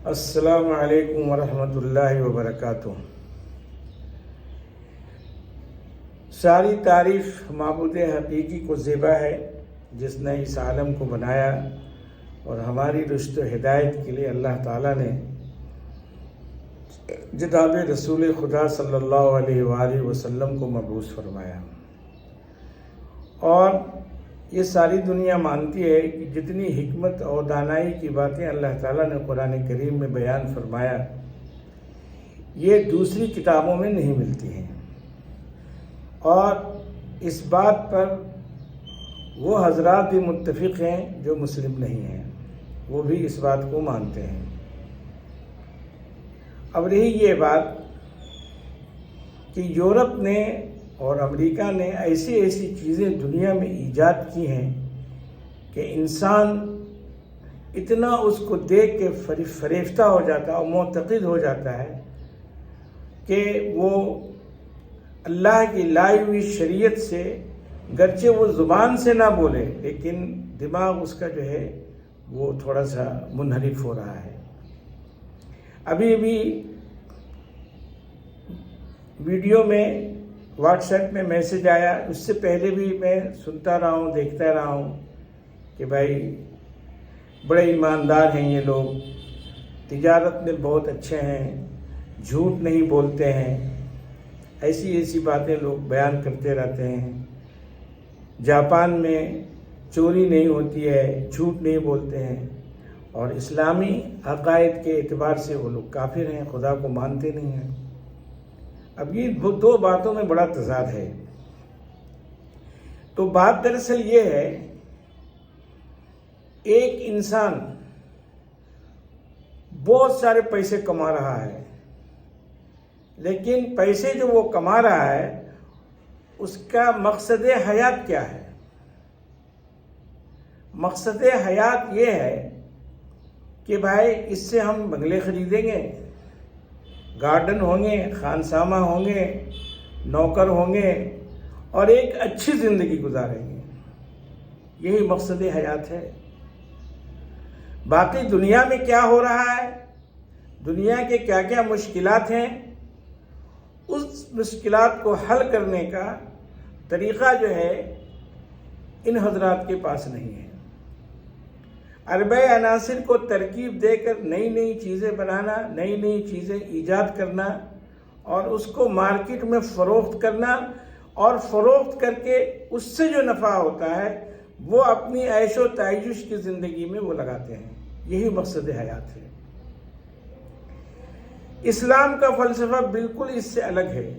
السلام علیکم ورحمۃ اللہ وبرکاتہ۔ ساری تعریف معبود حقیقی کو زیبا ہے جس نے اس عالم کو بنایا، اور ہماری رشد و ہدایت کے لیے اللہ تعالیٰ نے جناب رسول خدا صلی اللہ علیہ وآلہ وسلم کو مبعوث فرمایا۔ اور یہ ساری دنیا مانتی ہے کہ جتنی حکمت اور دانائی کی باتیں اللہ تعالیٰ نے قرآن کریم میں بیان فرمایا، یہ دوسری کتابوں میں نہیں ملتی ہیں۔ اور اس بات پر وہ حضرات بھی متفق ہیں جو مسلم نہیں ہیں، وہ بھی اس بات کو مانتے ہیں۔ اب رہی یہ بات کہ یورپ نے اور امریکہ نے ایسی چیزیں دنیا میں ایجاد کی ہیں کہ انسان اتنا اس کو دیکھ کے فریفتہ ہو جاتا ہے اور معتقد ہو جاتا ہے کہ وہ اللہ کی لائی ہوئی شریعت سے گرچہ وہ زبان سے نہ بولے لیکن دماغ اس کا جو ہے وہ تھوڑا سا منحرف ہو رہا ہے۔ ابھی ویڈیو میں واٹس ایپ میں میسج آیا، اس سے پہلے بھی میں سنتا رہا ہوں، دیکھتا رہا ہوں کہ بھائی بڑے ایماندار ہیں یہ لوگ، تجارت میں بہت اچھے ہیں، جھوٹ نہیں بولتے ہیں، ایسی باتیں لوگ بیان کرتے رہتے ہیں۔ جاپان میں چوری نہیں ہوتی ہے، جھوٹ نہیں بولتے ہیں، اور اسلامی عقائد کے اعتبار سے وہ لوگ کافر ہیں، خدا کو مانتے نہیں ہیں۔ اب یہ دو باتوں میں بڑا تضاد ہے۔ تو بات دراصل یہ ہے، ایک انسان بہت سارے پیسے کما رہا ہے، لیکن پیسے جو وہ کما رہا ہے اس کا مقصد حیات کیا ہے؟ مقصد حیات یہ ہے کہ بھائی اس سے ہم بنگلے خریدیں گے، گارڈن ہوں گے، خانسامہ ہوں گے، نوکر ہوں گے، اور ایک اچھی زندگی گزاریں گے۔ یہی مقصد حیات ہے۔ باقی دنیا میں کیا ہو رہا ہے، دنیا کے کیا کیا مشکلات ہیں، اس مشکلات کو حل کرنے کا طریقہ جو ہے ان حضرات کے پاس نہیں ہے۔ اربع عناصر کو ترکیب دے کر نئی چیزیں بنانا، نئی چیزیں ایجاد کرنا، اور اس کو مارکیٹ میں فروخت کرنا، اور فروخت کر کے اس سے جو نفع ہوتا ہے وہ اپنی عیش و تعیش کی زندگی میں وہ لگاتے ہیں۔ یہی مقصد حیات ہے۔ اسلام کا فلسفہ بالکل اس سے الگ ہے۔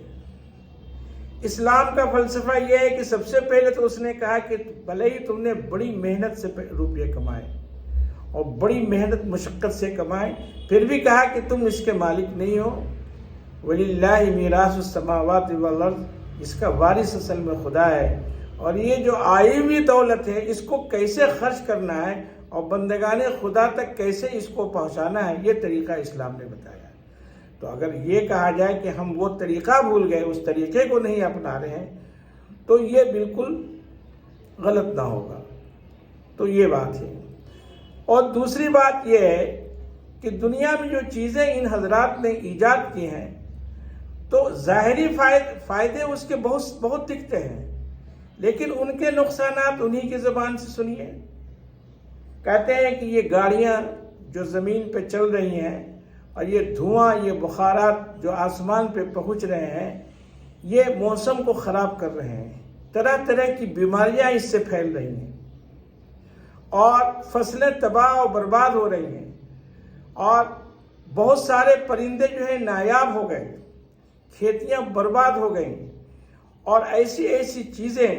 اسلام کا فلسفہ یہ ہے کہ سب سے پہلے تو اس نے کہا کہ بھلے ہی تم نے بڑی محنت سے روپیے کمائے اور بڑی محنت مشقت سے کمائے، پھر بھی کہا کہ تم اس کے مالک نہیں ہو۔ وَلِلَّهِ مِيرَاثُ السَّمَاوَاتِ وَالْأَرْضِ، اس کا وارث اصل میں خدا ہے، اور یہ جو آئی ہوئی دولت ہے اس کو کیسے خرچ کرنا ہے اور بندگان خدا تک کیسے اس کو پہنچانا ہے، یہ طریقہ اسلام نے بتایا۔ تو اگر یہ کہا جائے کہ ہم وہ طریقہ بھول گئے، اس طریقے کو نہیں اپنا رہے ہیں، تو یہ بالکل غلط نہ ہوگا۔ تو یہ بات ہے۔ اور دوسری بات یہ ہے کہ دنیا میں جو چیزیں ان حضرات نے ایجاد کی ہیں تو ظاہری فائدے اس کے بہت دکھتے ہیں، لیکن ان کے نقصانات انہی کی زبان سے سنیے۔ کہتے ہیں کہ یہ گاڑیاں جو زمین پہ چل رہی ہیں اور یہ دھواں، یہ بخارات جو آسمان پہ پہنچ رہے ہیں، یہ موسم کو خراب کر رہے ہیں، طرح کی بیماریاں اس سے پھیل رہی ہیں، اور فصلیں تباہ و برباد ہو رہی ہیں، اور بہت سارے پرندے جو ہیں نایاب ہو گئے، کھیتیاں برباد ہو گئیں، اور ایسی چیزیں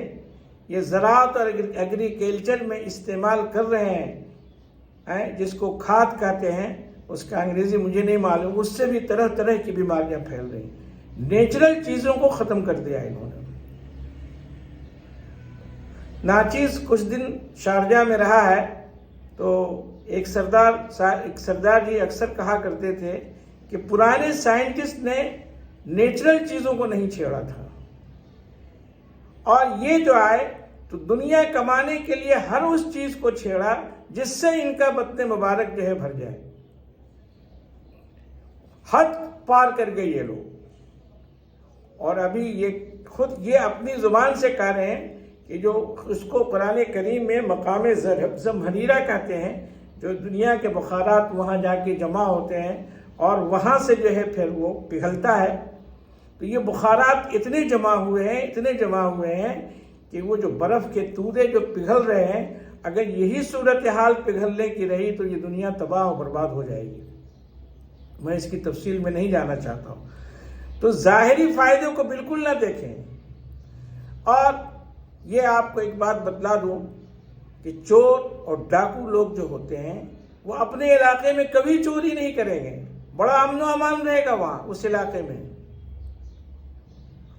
یہ زراعت اور ایگریکلچر میں استعمال کر رہے ہیں، جس کو کھاد کہتے ہیں، اس کا انگریزی مجھے نہیں معلوم، اس سے بھی طرح کی بیماریاں پھیل رہی ہیں۔ نیچرل چیزوں کو ختم کر دیا انہوں نے۔ ناچیز کچھ دن شارجہ میں رہا ہے، تو ایک سردار جی اکثر کہا کرتے تھے کہ پرانے سائنٹسٹ نے نیچرل چیزوں کو نہیں چھیڑا تھا، اور یہ جو آئے تو دنیا کمانے کے لیے ہر اس چیز کو چھیڑا جس سے ان کا بطن مبارک جو ہے بھر جائے۔ حد پار کر گئے یہ لوگ. اور ابھی یہ خود یہ اپنی زبان سے کہہ رہے ہیں کہ جو اس کو قرآن کریم میں مقام زمہریرہ کہتے ہیں، جو دنیا کے بخارات وہاں جا کے جمع ہوتے ہیں اور وہاں سے جو ہے پھر وہ پگھلتا ہے. تو یہ بخارات اتنے جمع ہوئے ہیں کہ وہ جو برف کے تودے جو پگھل رہے ہیں، اگر یہی صورتحال پگھلنے کی رہی تو یہ دنیا تباہ و برباد ہو جائے گی. میں اس کی تفصیل میں نہیں جانا چاہتا ہوں. تو ظاہری فائدوں کو بالکل نہ دیکھیں. اور یہ آپ کو ایک بات بتلا دوں کہ چور اور ڈاکو لوگ جو ہوتے ہیں وہ اپنے علاقے میں کبھی چوری نہیں کریں گے. بڑا امن و امان رہے گا وہاں اس علاقے میں.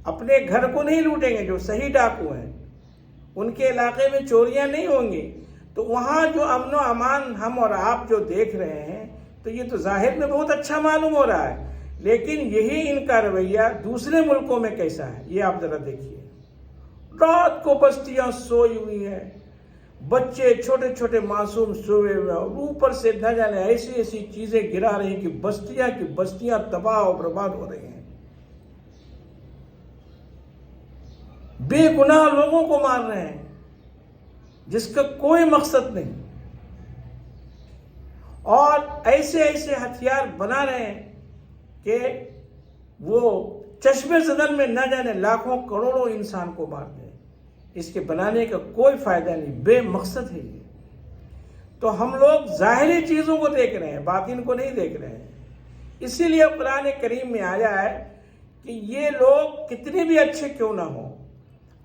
اپنے گھر کو نہیں لوٹیں گے. جو صحیح ڈاکو ہیں ان کے علاقے میں چوریاں نہیں ہوں گی. تو وہاں جو امن و امان ہم اور آپ جو دیکھ رہے ہیں تو یہ تو ظاہر میں بہت اچھا معلوم ہو رہا ہے، لیکن یہی ان کا رویہ دوسرے ملکوں میں کیسا ہے یہ آپ ذرا دیکھیے. رات کو بستیاں سوئی ہوئی ہیں، بچے چھوٹے چھوٹے معصوم سوئے ہوئے، اور اوپر سے نہ جانے ایسی ایسی چیزیں گرا رہی ہیں کہ بستیاں کی بستیاں تباہ و برباد ہو رہی ہیں. بے گناہ لوگوں کو مار رہے ہیں جس کا کوئی مقصد نہیں، اور ایسے ایسے ہتھیار بنا رہے ہیں کہ وہ چشمے زدن میں نہ جانے لاکھوں کروڑوں انسان کو مار دیں. اس کے بنانے کا کوئی فائدہ نہیں، بے مقصد ہے یہ. تو ہم لوگ ظاہری چیزوں کو دیکھ رہے ہیں، باطن کو نہیں دیکھ رہے ہیں. اسی لیے قرآن کریم میں آیا ہے کہ یہ لوگ کتنے بھی اچھے کیوں نہ ہوں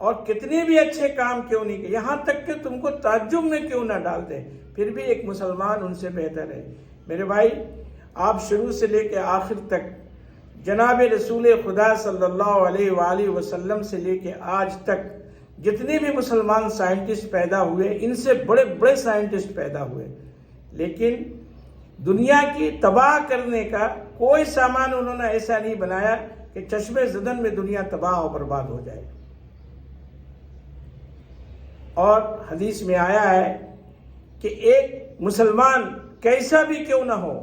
اور کتنے بھی اچھے کام کیوں نہیں کہ یہاں تک کہ تم کو تعجب میں کیوں نہ ڈال دیں، پھر بھی ایک مسلمان ان سے بہتر ہے. میرے بھائی، آپ شروع سے لے کے آخر تک جناب رسول خدا صلی اللہ علیہ وآلہ وسلم سے لے کے آج تک جتنے بھی مسلمان سائنٹسٹ پیدا ہوئے، ان سے بڑے بڑے سائنٹسٹ پیدا ہوئے، لیکن دنیا کی تباہ کرنے کا کوئی سامان انہوں نے ایسا نہیں بنایا کہ چشمے زدن میں دنیا تباہ و برباد ہو جائے. اور حدیث میں آیا ہے کہ ایک مسلمان کیسا بھی کیوں نہ ہو،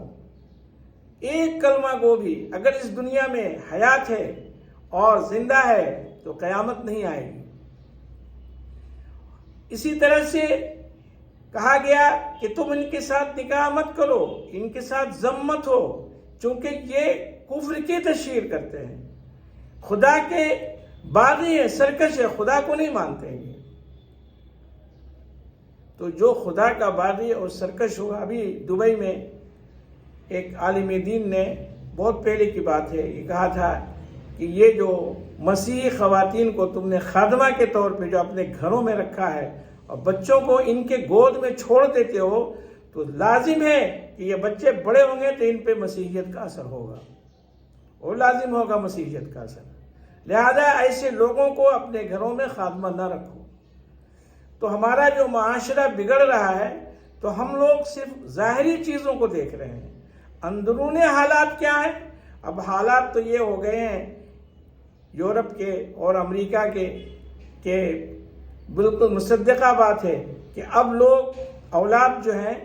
ایک کلمہ گو بھی اگر اس دنیا میں حیات ہے اور زندہ ہے تو قیامت نہیں آئے گی. اسی طرح سے کہا گیا کہ تم ان کے ساتھ نکاح مت کرو، ان کے ساتھ ضم مت ہو، چونکہ یہ کفر کی تشہیر کرتے ہیں، خدا کے باغی ہیں، سرکش ہے، خدا کو نہیں مانتے ہیں. تو جو خدا کا باغی اور سرکش ہوگا، ابھی دبئی میں ایک عالم دین نے، بہت پہلے کی بات ہے، یہ کہا تھا کہ یہ جو مسیحی خواتین کو تم نے خادمہ کے طور پہ جو اپنے گھروں میں رکھا ہے اور بچوں کو ان کے گود میں چھوڑ دیتے ہو، تو لازم ہے کہ یہ بچے بڑے ہوں گے تو ان پہ مسیحیت کا اثر ہوگا، اور لازم ہوگا مسیحیت کا اثر. لہذا ایسے لوگوں کو اپنے گھروں میں خادمہ نہ رکھو. تو ہمارا جو معاشرہ بگڑ رہا ہے تو ہم لوگ صرف ظاہری چیزوں کو دیکھ رہے ہیں. اندرون حالات کیا ہیں؟ اب حالات تو یہ ہو گئے ہیں یورپ کے اور امریکہ کے کہ بالکل مصدقہ بات ہے کہ اب لوگ اولاد جو ہیں،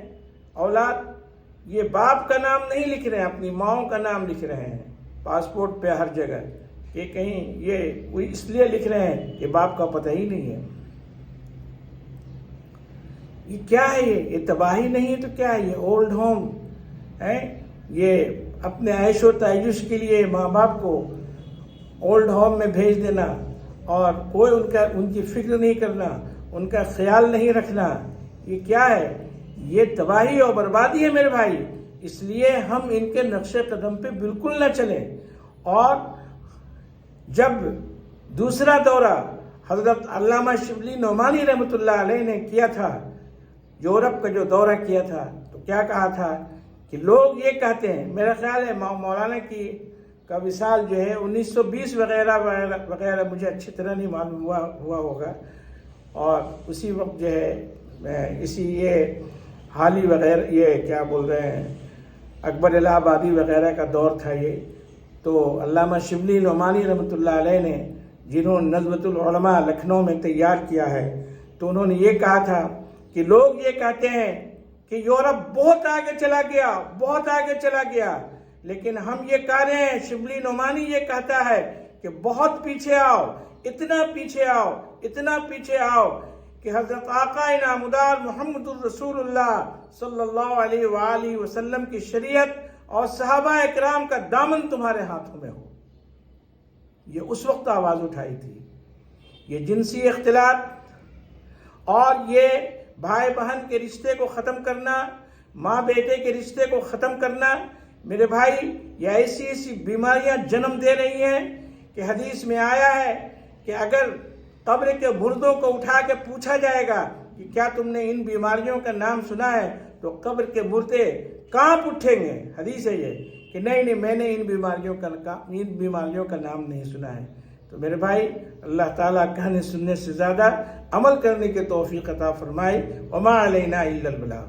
اولاد یہ باپ کا نام نہیں لکھ رہے ہیں، اپنی ماؤں کا نام لکھ رہے ہیں پاسپورٹ پہ ہر جگہ، کہ کہیں یہ اس لیے لکھ رہے ہیں کہ باپ کا پتہ ہی نہیں ہے. یہ کیا ہے؟ یہ تباہی نہیں ہے تو کیا ہے؟ یہ اولڈ ہوم ہے. یہ اپنے عیش و تعیش کے لیے ماں باپ کو اولڈ ہوم میں بھیج دینا اور کوئی ان کی فکر نہیں کرنا، ان کا خیال نہیں رکھنا، یہ کیا ہے؟ یہ تباہی اور بربادی ہے میرے بھائی. اس لیے ہم ان کے نقش قدم پہ بالکل نہ چلیں. اور جب دوسرا دورہ حضرت علامہ شبلی نعمانی رحمۃ اللہ علیہ نے کیا تھا، یورپ کا جو دورہ کیا تھا، تو کیا کہا تھا کہ لوگ یہ کہتے ہیں، میرا خیال ہے مولانا کا وصال جو ہے 1920 وغیرہ وغیرہ، مجھے اچھی طرح نہیں معلوم ہوا ہوگا، اور اسی وقت جو ہے یہ حالی وغیرہ، یہ کیا بول رہے ہیں، اکبر الہ آبادی وغیرہ کا دور تھا یہ. تو علامہ شبلی نعمانی رحمۃ اللہ علیہ نے، جنہوں نے نظمۃ العلماء لکھنؤ میں تیار کیا ہے، تو انہوں نے یہ کہا تھا کہ لوگ یہ کہتے ہیں کہ یورپ بہت آگے چلا گیا، بہت آگے چلا گیا، لیکن ہم یہ کہہ رہے ہیں، شبلی نعمانی یہ کہتا ہے کہ بہت پیچھے آؤ، اتنا پیچھے آؤ، اتنا پیچھے آؤ کہ حضرت آقا نامدار محمد الرسول اللہ صلی اللہ علیہ وآلہ وسلم کی شریعت اور صحابہ اکرام کا دامن تمہارے ہاتھوں میں ہو۔ یہ اس وقت آواز اٹھائی تھی۔ یہ جنسی اختلاط اور یہ بھائی بہن کے رشتے کو ختم کرنا، ماں بیٹے کے رشتے کو ختم کرنا، میرے بھائی یہ ایسی ایسی بیماریاں جنم دے رہی ہیں کہ حدیث میں آیا ہے کہ اگر قبر کے مردوں کو اٹھا کے پوچھا جائے گا کہ کیا تم نے ان بیماریوں کا نام سنا ہے، تو قبر کے مردے کانپ اٹھیں گے۔ حدیث ہے یہ کہ نہیں میں نے ان بیماریوں کا نام نہیں سنا ہے۔ تو میرے بھائی اللہ تعالیٰ کہنے سننے سے زیادہ عمل کرنے کے توفیق عطا فرمائے۔ وما علینا الا البلاغ۔